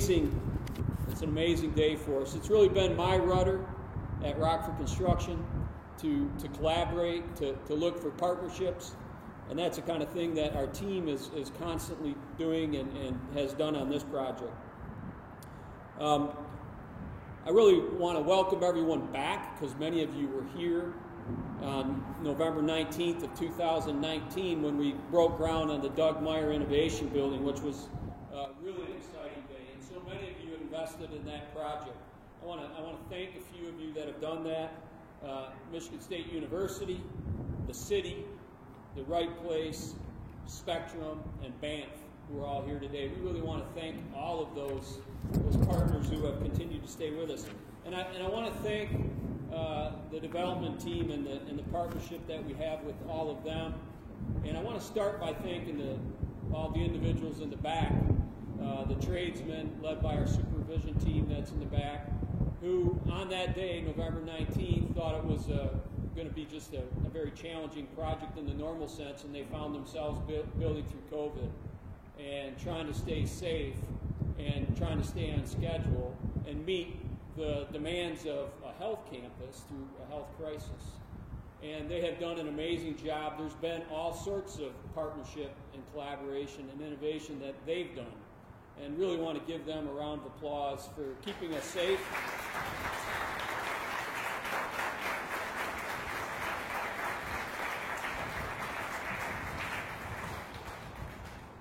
it's an amazing day for us. It's really been my rudder at Rockford Construction to collaborate, to look for partnerships, and that's the kind of thing that our team is constantly doing and has done on this project. I really want to welcome everyone back because many of you were here on November 19th of 2019 when we broke ground on the Doug Meyer Innovation Building, which was really an exciting day. And so many of you invested in that project. I want to thank a few of you that have done that. Michigan State University, the city, the Right Place, Spectrum, and Banff, who are all here today. We really want to thank all of those partners who have continued to stay with us. And I want to thank the development team and the partnership that we have with all of them. And I want to start by thanking all the individuals in the back, the tradesmen led by our supervision team that's in the back, who on that day, November 19th, thought it was going to be just a very challenging project in the normal sense, and they found themselves building through COVID and trying to stay safe and trying to stay on schedule and meet the demands of a health campus through a health crisis. And they have done an amazing job. There's been all sorts of partnership and collaboration and innovation that they've done. And really want to give them a round of applause for keeping us safe.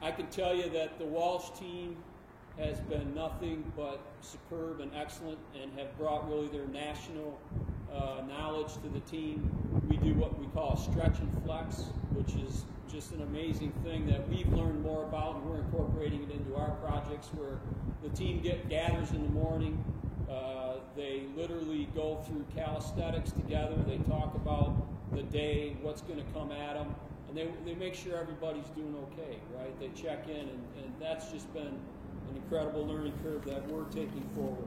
I can tell you that the Walsh team has been nothing but superb and excellent and have brought really their national knowledge to the team. We do what we call stretch and flex, which is just an amazing thing that we've learned more about, and we're incorporating it into our projects where the team gathers in the morning. They literally go through calisthenics together. They talk about the day, what's going to come at them, and they make sure everybody's doing okay, right? They check in, and that's just been an incredible learning curve that we're taking forward.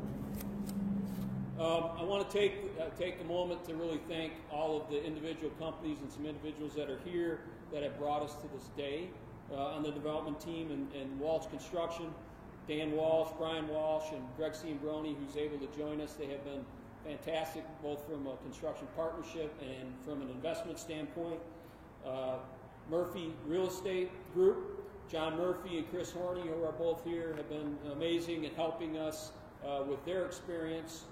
I want to take a moment to really thank all of the individual companies and some individuals that are here that have brought us to this day on the development team and Walsh Construction. Dan Walsh, Brian Walsh, and Greg Ciambroni, who's able to join us. They have been fantastic, both from a construction partnership and from an investment standpoint. Murphy Real Estate Group, John Murphy and Chris Horney, who are both here, have been amazing in helping us with their experience.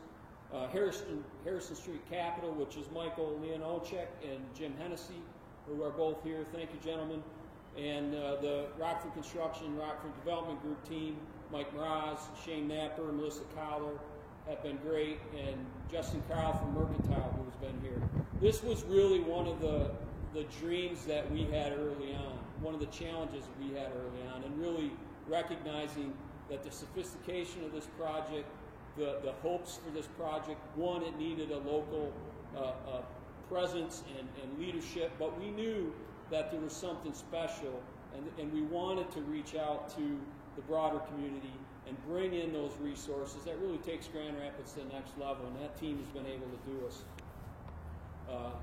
Harrison Street Capital, which is Michael Leonolchek and Jim Hennessy, who are both here. Thank you, gentlemen. And the Rockford Construction, Rockford Development Group team, Mike Mraz, Shane Napper, Melissa Collar, have been great, and Justin Carl from Mercantile, who's been here. This was really one of the dreams that we had early on, one of the challenges we had early on, and really recognizing that the sophistication of this project, the hopes for this project, one, it needed a local presence and leadership, but we knew that there was something special, and we wanted to reach out to the broader community and bring in those resources that really takes Grand Rapids to the next level, and that team has been able to do us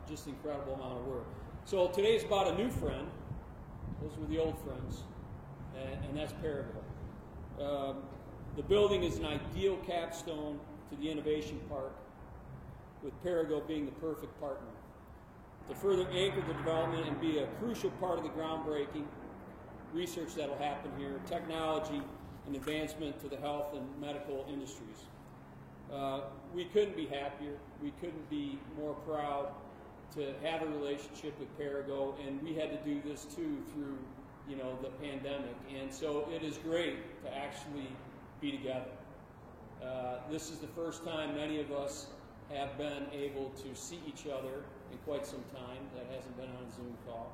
just an incredible amount of work. So today's about a new friend. Those were the old friends, and that's Perigo. The building is an ideal capstone to the Innovation Park, with Perigo being the perfect partner to further anchor the development and be a crucial part of the groundbreaking research that will happen here, technology, and advancement to the health and medical industries. We couldn't be happier. We couldn't be more proud to have a relationship with Perigo, and we had to do this too through, the pandemic. And so it is great to actually be together. This is the first time many of us have been able to see each other in quite some time. That hasn't been on a Zoom call.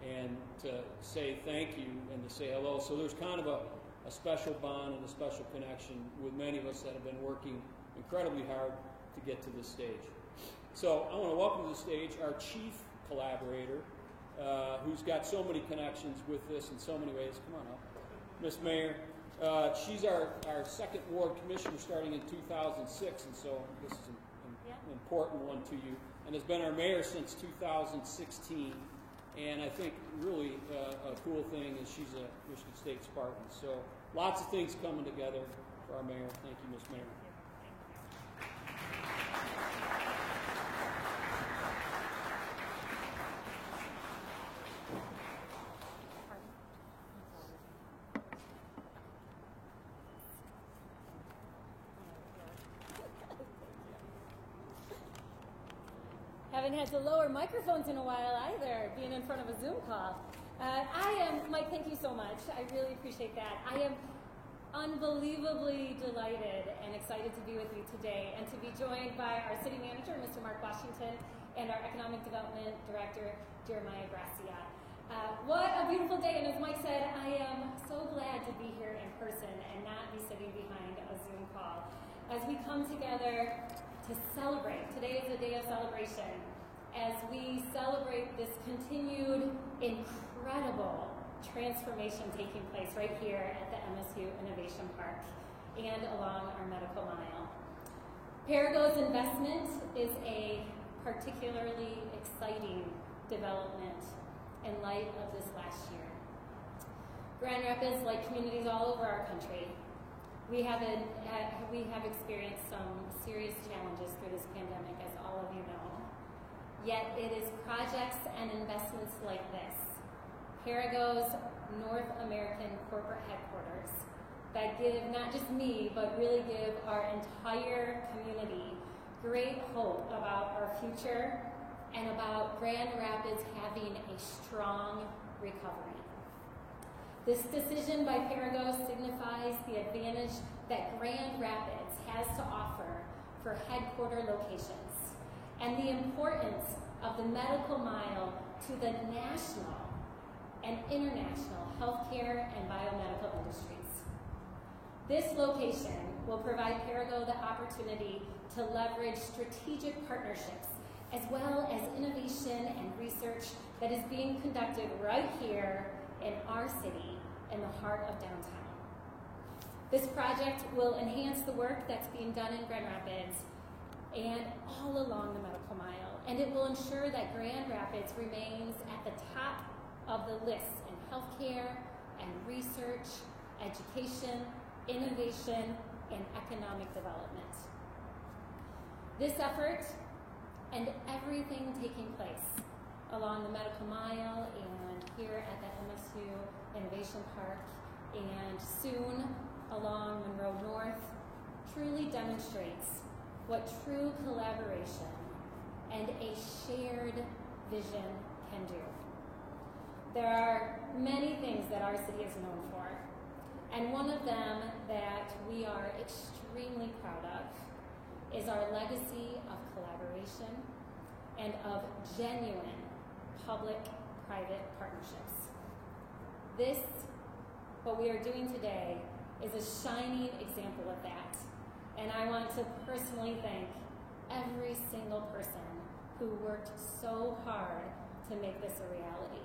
And to say thank you and to say hello. So there's kind of a special bond and a special connection with many of us that have been working incredibly hard to get to this stage. So I want to welcome to the stage our chief collaborator, who's got so many connections with this in so many ways. Come on up. Miss Mayor. She's our second ward commissioner starting in 2006, and so this is an important one to you, and has been our mayor since 2016. And I think really a cool thing is she's a Michigan State Spartan. So lots of things coming together. for our mayor. Thank you, Ms. Mayor. Haven't had to lower microphones in a while either, being in front of a Zoom call. Mike, thank you so much. I really appreciate that. I am unbelievably delighted and excited to be with you today and to be joined by our city manager, Mr. Mark Washington, and our economic development director, Jeremiah Gracia. What a beautiful day, and as Mike said, I am so glad to be here in person and not be sitting behind a Zoom call. As we come together to celebrate, today is a day of celebration, as we celebrate this continued incredible transformation taking place right here at the MSU Innovation Park and along our medical mile. Perrigo's investment is a particularly exciting development in light of this last year. Grand Rapids, like communities all over our country, we have experienced some serious challenges through this pandemic, as all of you know. Yet it is projects and investments like this, Perrigo's North American corporate headquarters, that give not just me, but really give our entire community great hope about our future and about Grand Rapids having a strong recovery. This decision by Perrigo signifies the advantage that Grand Rapids has to offer for headquarter locations and the importance of the medical mile to the national and international healthcare and biomedical industries. This location will provide Perrigo the opportunity to leverage strategic partnerships as well as innovation and research that is being conducted right here in our city in the heart of downtown. This project will enhance the work that's being done in Grand Rapids and all along the medical mile, and it will ensure that Grand Rapids remains at the top of the list in healthcare and research, education, innovation, and economic development. This effort and everything taking place along the medical mile and here at the MSU Innovation Park and soon along Monroe North truly demonstrates what true collaboration and a shared vision can do. There are many things that our city is known for, and one of them that we are extremely proud of is our legacy of collaboration and of genuine public-private partnerships. This, what we are doing today, is a shining example of that, and I want to personally thank every single person who worked so hard to make this a reality,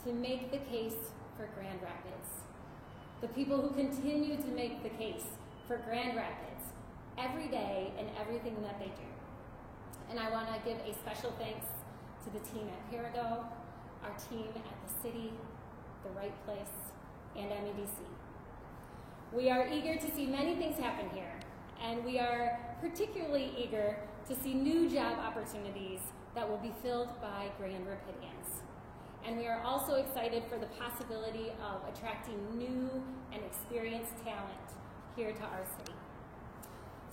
to make the case for Grand Rapids, the people who continue to make the case for Grand Rapids every day in everything that they do. And I want to give a special thanks to the team at Perrigo, our team at the city, The Right Place, and MEDC. We are eager to see many things happen here, and we are particularly eager to see new job opportunities that will be filled by Grand Rapidians. And we are also excited for the possibility of attracting new and experienced talent here to our city.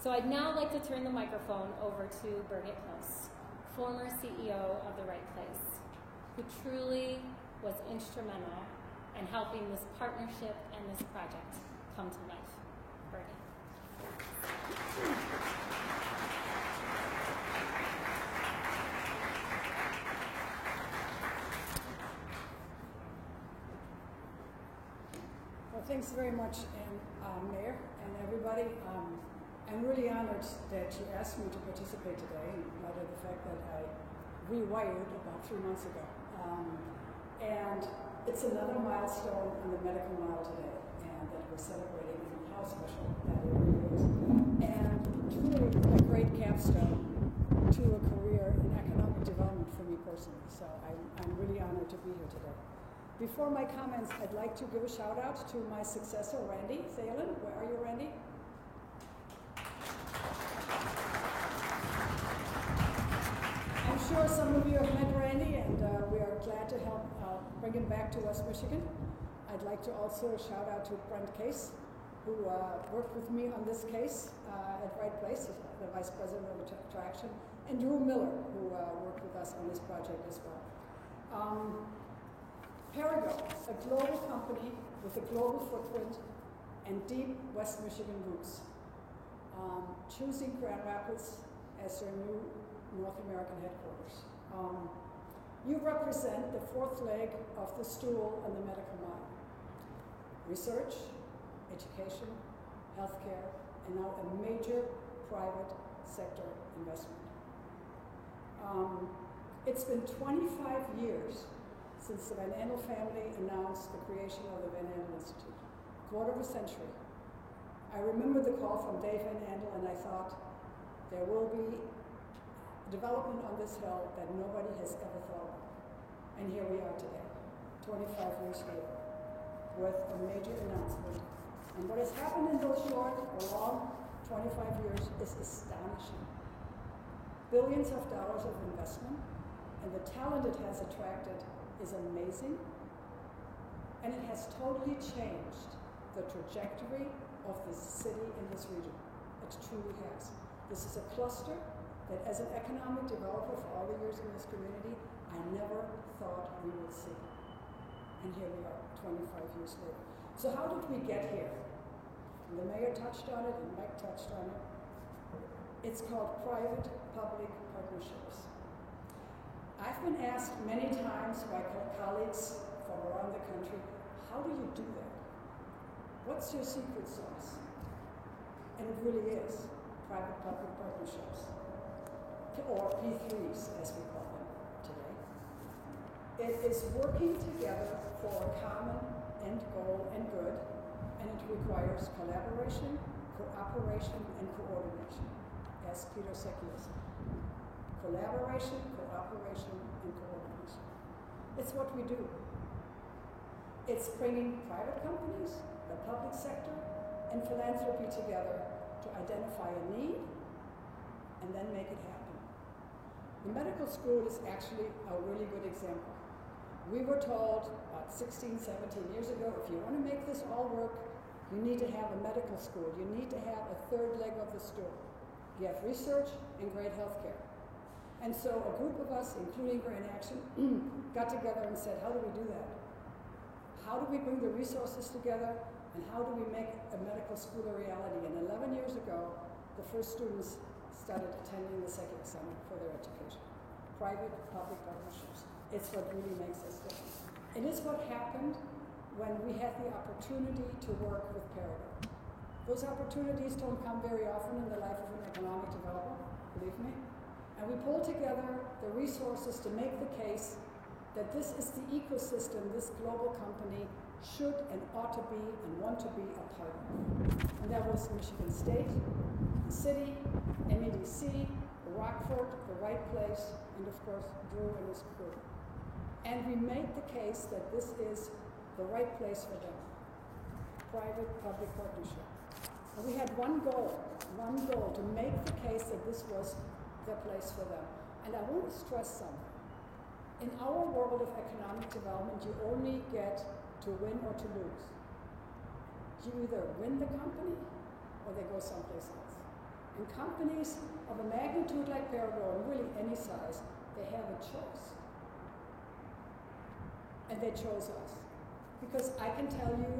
So I'd now like to turn the microphone over to Birgit Knos, former CEO of The Right Place, who truly was instrumental in helping this partnership and this project come to life. Birgit. Well, thanks very much, Mayor and everybody. I'm really honored that you asked me to participate today, in light of the fact that I rewired about 3 months ago. And it's another milestone on the medical mile today, and that we're celebrating, and how special that area is. And truly a great capstone to a career in economic development for me personally. So I'm really honored to be here today. Before my comments, I'd like to give a shout out to my successor, Randy Thalen. Where are you, Randy? I'm sure some of you have met Randy, and we are glad to help bring him back to West Michigan. I'd like to also shout out to Brent Case, who worked with me on this case at Right Place, the Vice President of Attraction, and Drew Miller, who worked with us on this project as well. Perrigo, a global company with a global footprint and deep West Michigan roots, choosing Grand Rapids as their new North American headquarters. You represent the fourth leg of the stool on the medical model. Research, education, healthcare, and now a major private sector investment. It's been 25 years since the Van Andel family announced the creation of the Van Andel Institute, quarter of a century. I remember the call from Dave Van Andel, and I thought, there will be development on this hill that nobody has ever thought of. And here we are today, 25 years later, with a major announcement. And what has happened in those short or long 25 years is astonishing. Billions of dollars of investment, and the talent it has attracted is amazing, and it has totally changed the trajectory of this city and this region. It truly has. This is a cluster that, as an economic developer for all the years in this community, I never thought we would see. And here we are, 25 years later. So how did we get here? And the mayor touched on it, and Mike touched on it. It's called private-public partnerships. I've been asked many times by colleagues from around the country, how do you do that? What's your secret sauce? And it really is private-public partnerships, or P3s as we call them today. It is working together for a common end goal and good, and it requires collaboration, cooperation, and coordination, as Peter Secchi said. Collaboration, cooperation, and coordination. It's what we do. It's bringing private companies, the public sector, and philanthropy together to identify a need and then make it happen. The medical school is actually a really good example. We were told about 16, 17 years ago, if you want to make this all work, you need to have a medical school. You need to have a third leg of the stool. You have research and great healthcare. And so a group of us, including Grand Action, got together and said, how do we do that? How do we bring the resources together, and how do we make a medical school a reality? And 11 years ago, the first students started attending the Secchi Summit for their education. Private-public partnerships. It's what really makes us different. It is what happened when we had the opportunity to work with Perrigo. Those opportunities don't come very often in the life of an economic developer, believe me. And we pulled together the resources to make the case that this is the ecosystem this global company should and ought to be and want to be a part of. And that was Michigan State, the city, MEDC, Rockford, the Right Place, and of course, Drew and his crew. And we made the case that this is the right place for them. Private-public partnership. And we had one goal, to make the case that this was the place for them. And I want to stress something. In our world of economic development, you only get to win or to lose. You either win the company or they go someplace else. And companies of a magnitude like Perrigo, and really any size, they have a choice. And they chose us. Because I can tell you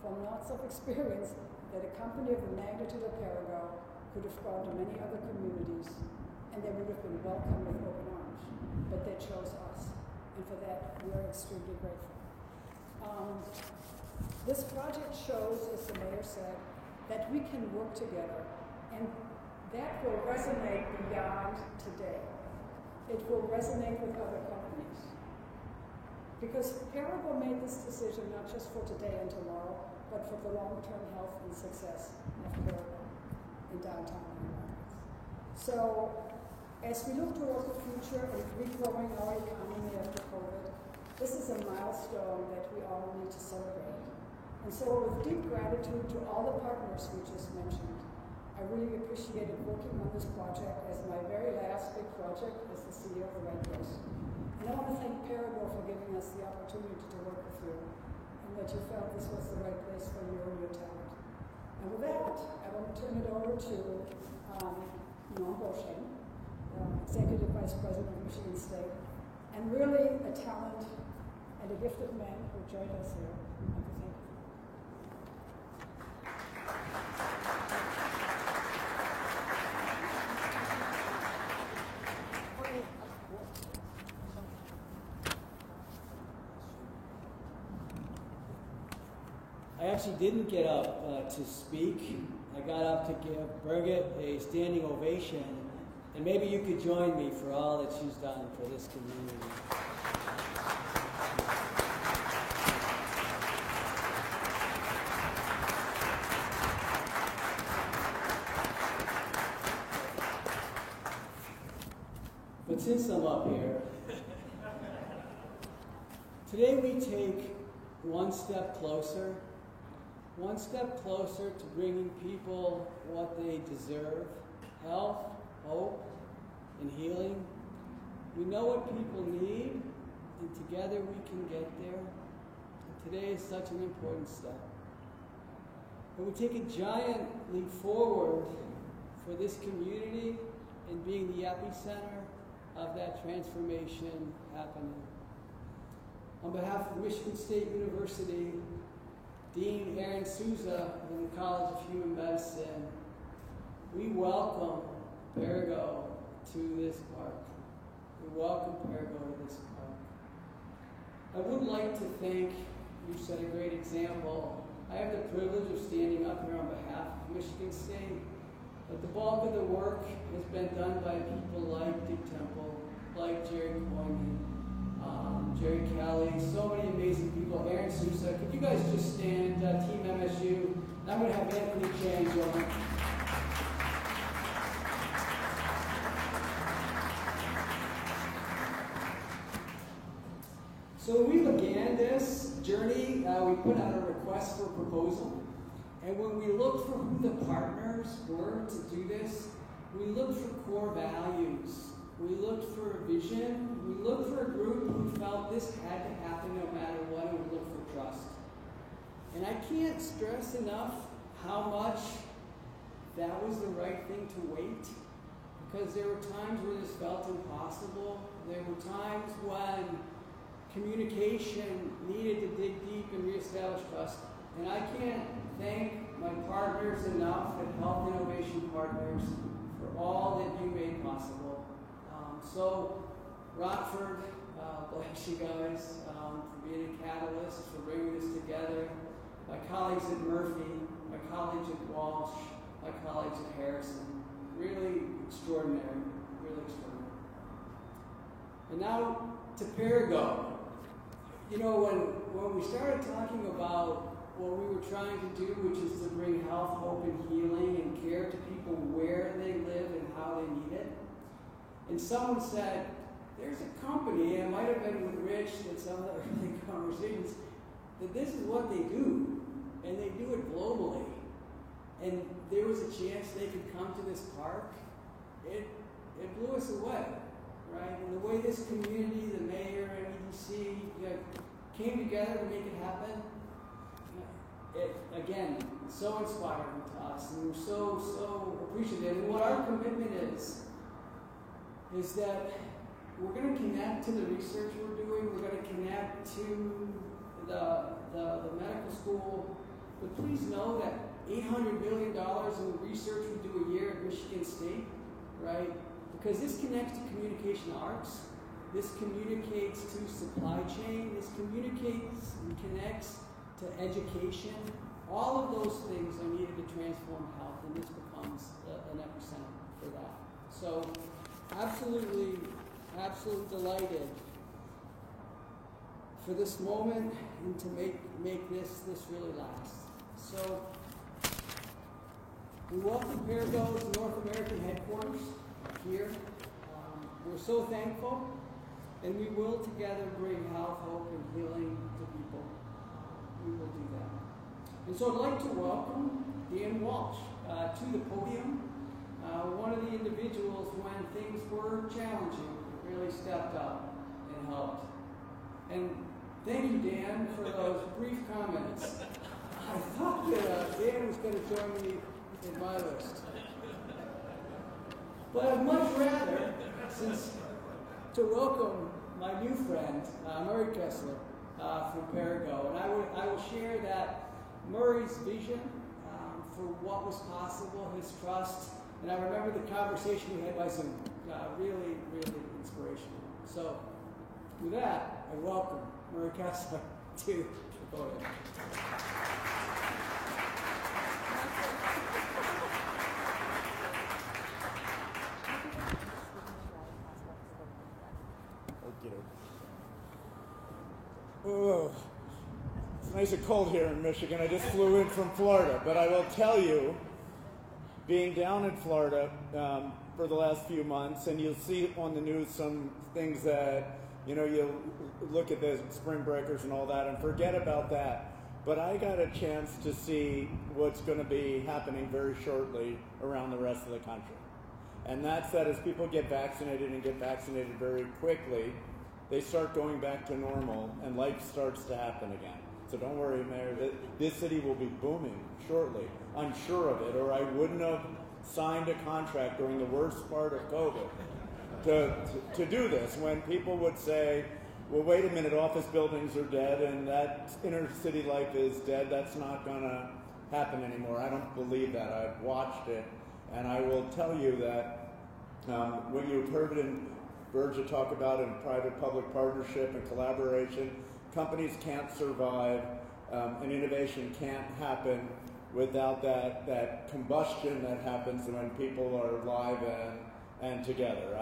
from lots of experience that a company of the magnitude of Perrigo could have gone to many other communities and they would have been welcomed with open arms. But they chose us. And for that, we are extremely grateful. This project shows, as the mayor said, that we can work together, and that will resonate beyond today. It will resonate with other companies. Because Perrigo made this decision not just for today and tomorrow, but for the long-term health and success of Perrigo in downtown Grand Rapids. So, as we look toward the future and regrowing our economy after COVID, This is a milestone that we all need to celebrate. And so with deep gratitude to all the partners we just mentioned, I really appreciated working on this project as my very last big project as the CEO of the Red Cross. And I want to thank Perigo for giving us the opportunity to work with you and that you felt this was the right place for you and your talent. And with that, I want to turn it over to Norm Beauchesne, Executive Vice President of Michigan State, and really a talent and a gifted man who joined us here. I want to thank you. I actually didn't get up to speak. I got up to give Birgit a standing ovation, and maybe you could join me for all that she's done for this community. But since I'm up here, today we take one step closer to bringing people what they deserve: health, hope, and healing. We know what people need, and together we can get there. And today is such an important step. And we take a giant leap forward for this community in being the epicenter of that transformation happening. On behalf of Michigan State University, Dean Aaron Souza in the College of Human Medicine, we welcome Perigo to this park. We welcome Perigo to this park. I would like to thank, you set a great example. I have the privilege of standing up here on behalf of Michigan State, but the bulk of the work has been done by people like Dick Temple, like Jerry Coyne, Jerry Kelly, so many amazing people. Aaron Sousa, could you guys just stand, Team MSU? I'm going to have Anthony Chang join. So when we began this journey, we put out a request for proposal. And when we looked for who the partners were to do this, we looked for core values. We looked for a vision. We looked for a group who felt this had to happen no matter what, and we looked for trust. And I can't stress enough how much that was the right thing to wait, because there were times where this felt impossible. There were times when communication needed to dig deep and reestablish trust. And I can't thank my partners enough, the Health Innovation Partners, for all that you made possible. So, Rockford, bless you guys for being a catalyst, for bringing this together. My colleagues at Murphy, my colleagues at Walsh, my colleagues at Harrison. Really extraordinary, really extraordinary. And now to Perigo. You know, when we started talking about what we were trying to do, which is to bring health, hope, and healing and care to people where they live and how they need it, and someone said, there's a company, and it might have been with Rich in some of the early conversations, that this is what they do, and they do it globally. And there was a chance they could come to this park. It blew us away, right? And the way this community, the mayor, and EDC, came together to make it happen, it, again, so inspiring to us, and we're so appreciative. And what our commitment is that we're going to connect to the research we're doing, we're going to connect to the medical school, but please know that $800 million in the research we do a year at Michigan State, right? Because this connects to communication arts, this communicates to supply chain, this communicates and connects to education. All of those things are needed to transform health, and this becomes an epicenter for that. So, absolutely delighted for this moment and to make this really last. So, we welcome Perigo's North American headquarters here. We're so thankful and we will together bring health, hope, and healing to people. We will do that. And so I'd like to welcome Dan Walsh to the podium. One of the individuals when things were challenging really stepped up and helped. And thank you, Dan, for those brief comments. I thought that Dan was going to join me in my list. But I'd much rather, to welcome my new friend, Murray Kessler from Perigo. And I will share that Murray's vision for what was possible, his trust, and I remember the conversation we had by Zoom. Really, really inspirational. So, with that, I welcome Murray Kessler to the podium. Oh, it's nice and cold here in Michigan. I just flew in from Florida, but I will tell you, being down in Florida for the last few months, and you'll see on the news some things that, you'll look at the spring breakers and all that and forget about that. But I got a chance to see what's going to be happening very shortly around the rest of the country. And that's that as people get vaccinated and get vaccinated very quickly, they start going back to normal and life starts to happen again. So don't worry, Mayor, this city will be booming shortly. I'm sure of it, or I wouldn't have signed a contract during the worst part of COVID to do this, when people would say, well, wait a minute, office buildings are dead and that inner city life is dead. That's not going to happen anymore. I don't believe that. I've watched it, and I will tell you that what you've heard in Virgia talk about in private-public partnership and collaboration, companies can't survive, and innovation can't happen without that combustion that happens when people are live and together.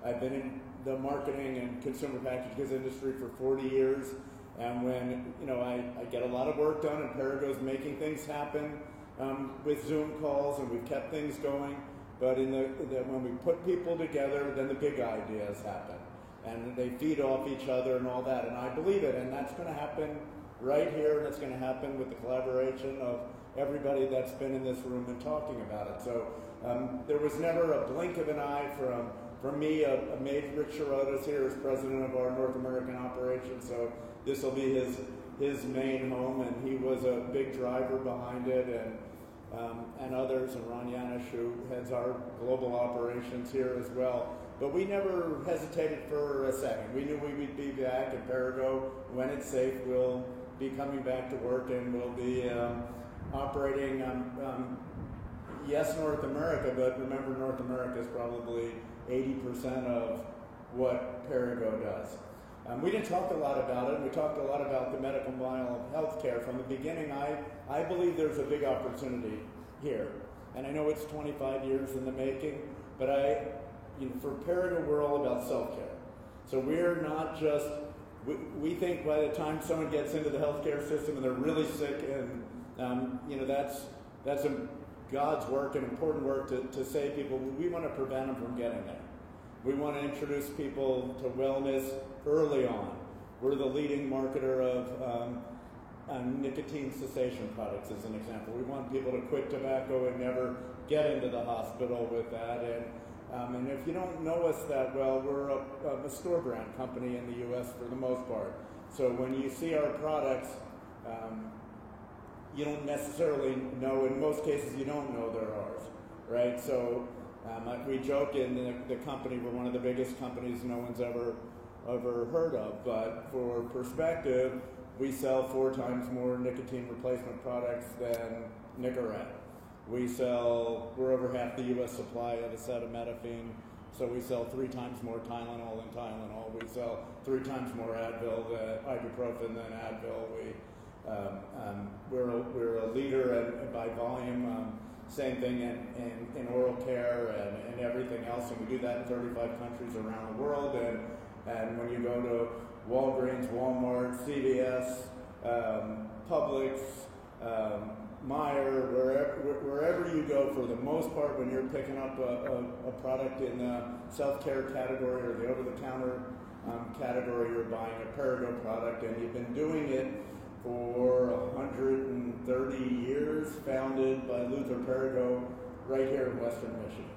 I've been in the marketing and consumer packaged goods industry for 40 years, and when I get a lot of work done, and Perigo's making things happen with Zoom calls, and we've kept things going. But when we put people together, then the big ideas happen, and they feed off each other and all that. And I believe it, and that's going to happen right here, and it's going to happen with the collaboration of everybody that's been in this room and talking about it. So there was never a blink of an eye from me. Rich Shirota's here as president of our North American operation, so this will be his main home, and he was a big driver behind it, and others, and Ron Yanish, who heads our global operations here as well. But we never hesitated for a second. We knew we would be back at Perigo. When it's safe, we'll be coming back to work, and we'll be operating, yes, North America, but remember, North America is probably 80% of what Perigo does. We didn't talk a lot about it. We talked a lot about the medical mile of healthcare. From the beginning, I believe there's a big opportunity here. And I know it's 25 years in the making, but for Perigo, we're all about self-care. So we're not just, we think by the time someone gets into the healthcare system and they're really sick, and that's God's work and important work to save people. We want to prevent them from getting there. We want to introduce people to wellness early on. We're the leading marketer of nicotine cessation products, as an example. We want people to quit tobacco and never get into the hospital with that. And if you don't know us that well, we're a store brand company in the U.S. for the most part. So when you see our products, you don't necessarily know. In most cases, you don't know they're ours, right? So we joke in the company, we're one of the biggest companies no one's ever heard of. But for perspective, we sell 4 times more nicotine replacement products than Nicorette. We're over half the U.S. supply of acetaminophen, so we sell 3 times more Tylenol than Tylenol. We sell 3 times more Advil, ibuprofen than Advil. We're a leader and by volume. Same thing in oral care and everything else, and we do that in 35 countries around the world. And when you go to Walgreens, Walmart, CVS, Publix, Meijer, wherever you go, for the most part, when you're picking up a product in the self-care category or the over-the-counter category, you're buying a Perrigo product, and you've been doing it for 130 years, founded by Luther Perrigo right here in Western Michigan.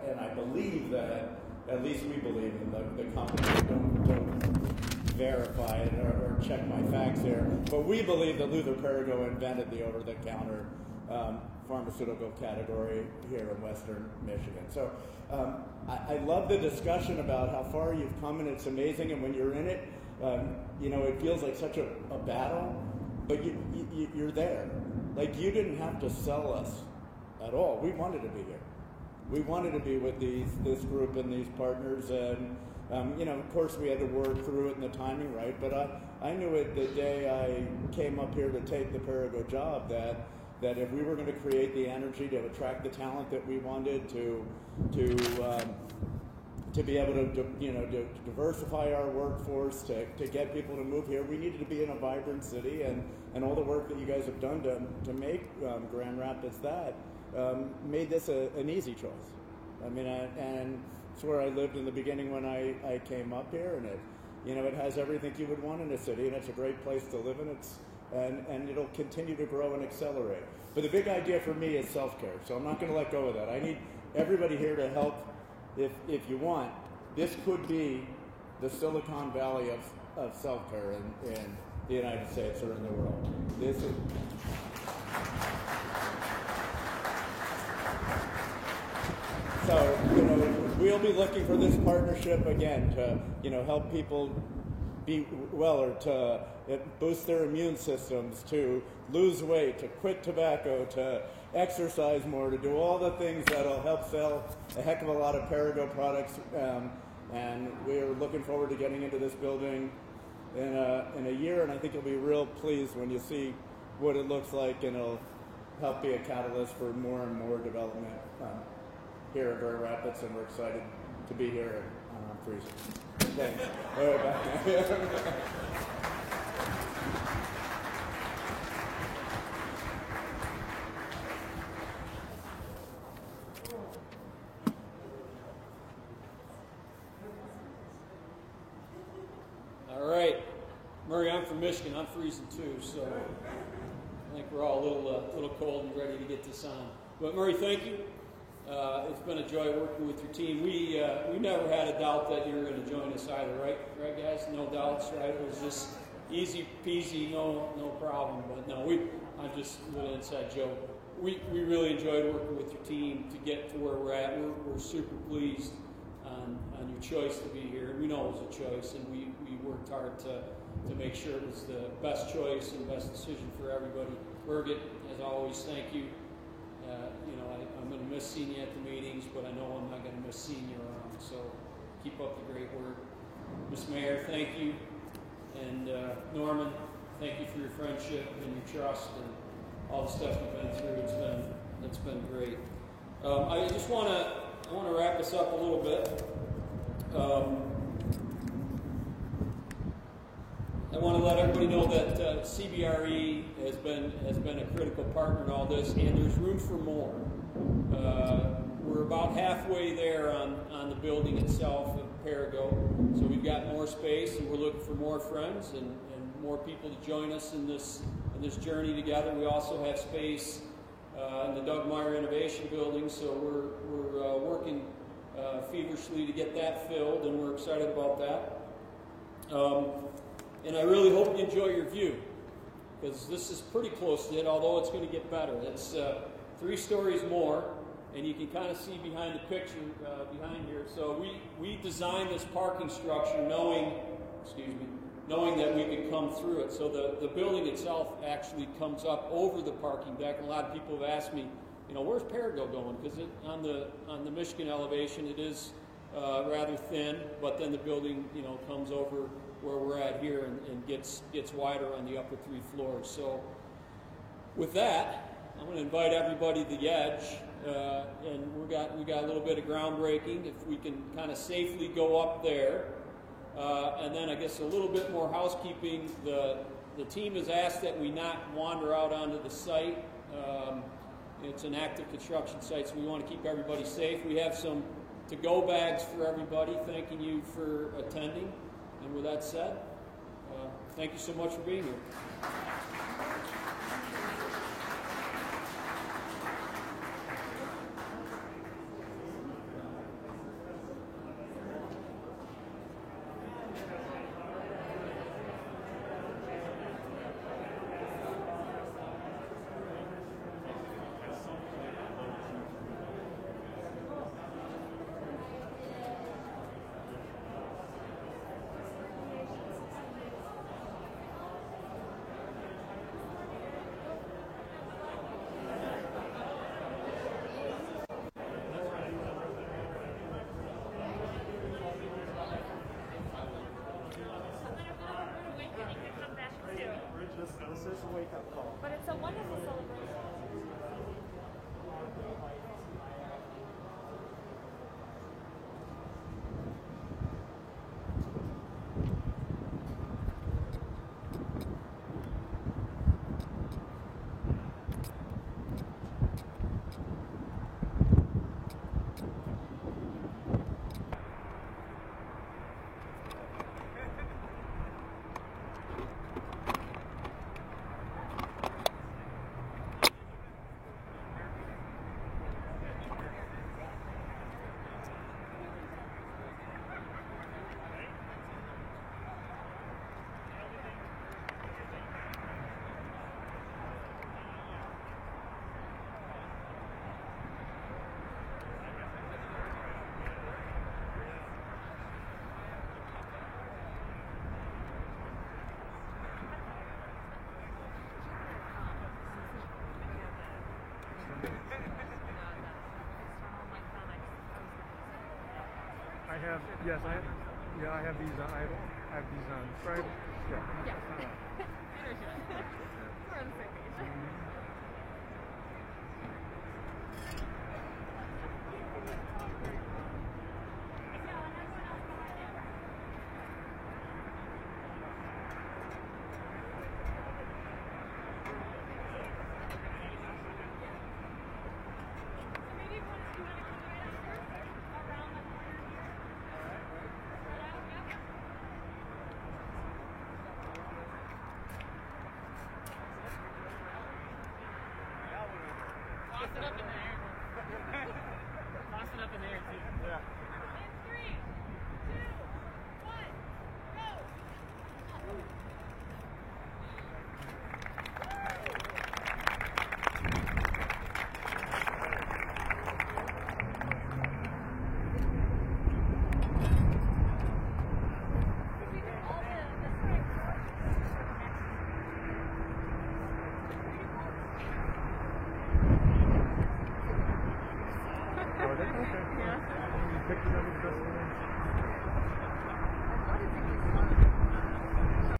And I believe that, at least we believe in the company, don't verify it or check my facts here, but we believe that Luther Perrigo invented the over-the-counter pharmaceutical category here in Western Michigan. So I love the discussion about how far you've come, and it's amazing, and when you're in it, it feels like such a battle, but you're there. Like, you didn't have to sell us at all. We wanted to be here. We wanted to be with this group and these partners, and of course we had to work through it and the timing right, but I knew it the day I came up here to take the Perrigo job that if we were going to create the energy to attract the talent that we wanted to be able to diversify our workforce, to get people to move here, we needed to be in a vibrant city, and all the work that you guys have done to make Grand Rapids made this an easy choice. I mean, and it's where I lived in the beginning when I came up here, and it has everything you would want in a city, and it's a great place to live in. And it'll continue to grow and accelerate. But the big idea for me is self-care, so I'm not going to let go of that. I need everybody here to help. If you want, this could be the Silicon Valley of self-care in the United States or in the world. This is. So, we'll be looking for this partnership again to, help people be well, or to boost their immune systems, to lose weight, to quit tobacco, to exercise more, to do all the things that'll help sell a heck of a lot of Perrigo products. And we're looking forward to getting into this building in a year, and I think you'll be real pleased when you see what it looks like, and it'll help be a catalyst for more and more development here at Grand Rapids, and we're excited to be here at Friesen. Thanks. All right, bye. All right, Murray, I'm from Michigan. I'm Friesen too, so I think we're all a little cold and ready to get this on. But Murray, thank you. It's been a joy working with your team. We never had a doubt that you were going to join us either, right? Right, guys? No doubts, right? It was just easy peasy, no problem. But no, I'm just a little inside joke. We really enjoyed working with your team to get to where we're at. We're super pleased on your choice to be here. And we know it was a choice, and we worked hard to make sure it was the best choice and best decision for everybody. Birgit, as always, thank you. I'm going to miss seeing you at the meetings, but I know I'm not going to miss seeing you around. So keep up the great work. Ms. Mayor, thank you. And Norman, thank you for your friendship and your trust and all the stuff you've been through. It's been great. I just want to wrap this up a little bit. I want to let everybody know that CBRE has been a critical partner in all this, and there's room for more. We're about halfway there on the building itself of Perrigo, so we've got more space, and we're looking for more friends and more people to join us in this journey together. We also have space in the Doug Meyer Innovation Building, so we're working feverishly to get that filled, and we're excited about that. And I really hope you enjoy your view, because this is pretty close to it, although it's going to get better. It's 3 stories more, and you can kind of see behind the picture behind here. So we designed this parking structure knowing that we could come through it. So the building itself actually comes up over the parking deck. And a lot of people have asked me, where's Perrigo going? Because on the Michigan elevation, it is rather thin, but then the building comes over where we're at here and gets wider on the upper 3 floors. So with that, I'm going to invite everybody to the edge, and we got a little bit of groundbreaking. If we can kind of safely go up there, and then I guess a little bit more housekeeping. The team has asked that we not wander out onto the site. It's an active construction site, so we want to keep everybody safe. We have some to-go bags for everybody, thanking you for attending. And with that said, thank you so much for being here. This is a wake-up call. But it's a wonderful celebration. I have these. I have these on Friday. Yeah. We're on the same page. Toss it up in there. Toss it up in there, too. Yeah. In 3, 2, 1, go! Okay. Yeah. Pictures of the